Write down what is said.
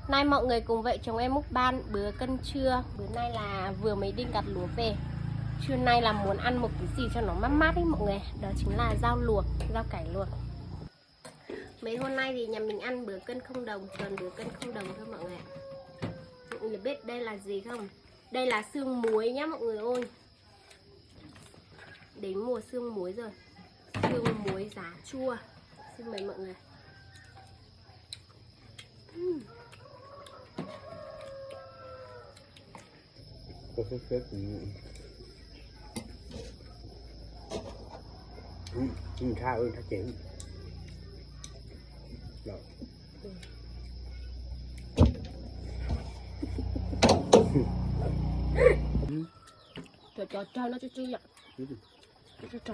Nay mọi người cùng vợ chồng em múc ban bữa cơm trưa. Bữa nay là vừa mới đi gặt lúa về. Trưa nay là muốn ăn một cái gì cho nó mát mát ấy mọi người. Đó chính là rau luộc, rau cải luộc. Mấy hôm nay thì nhà mình ăn bữa cơm không đồng, toàn bữa cơm không đồng thôi mọi người ạ. Mọi người biết đây là gì không? Đây là xương muối nhá mọi người ơi. Đến mùa xương muối rồi. Xương muối giá chua. Xin mời mọi người. Có phép khá hơn thắt chén rồi. Cho nó chui ạ. Cho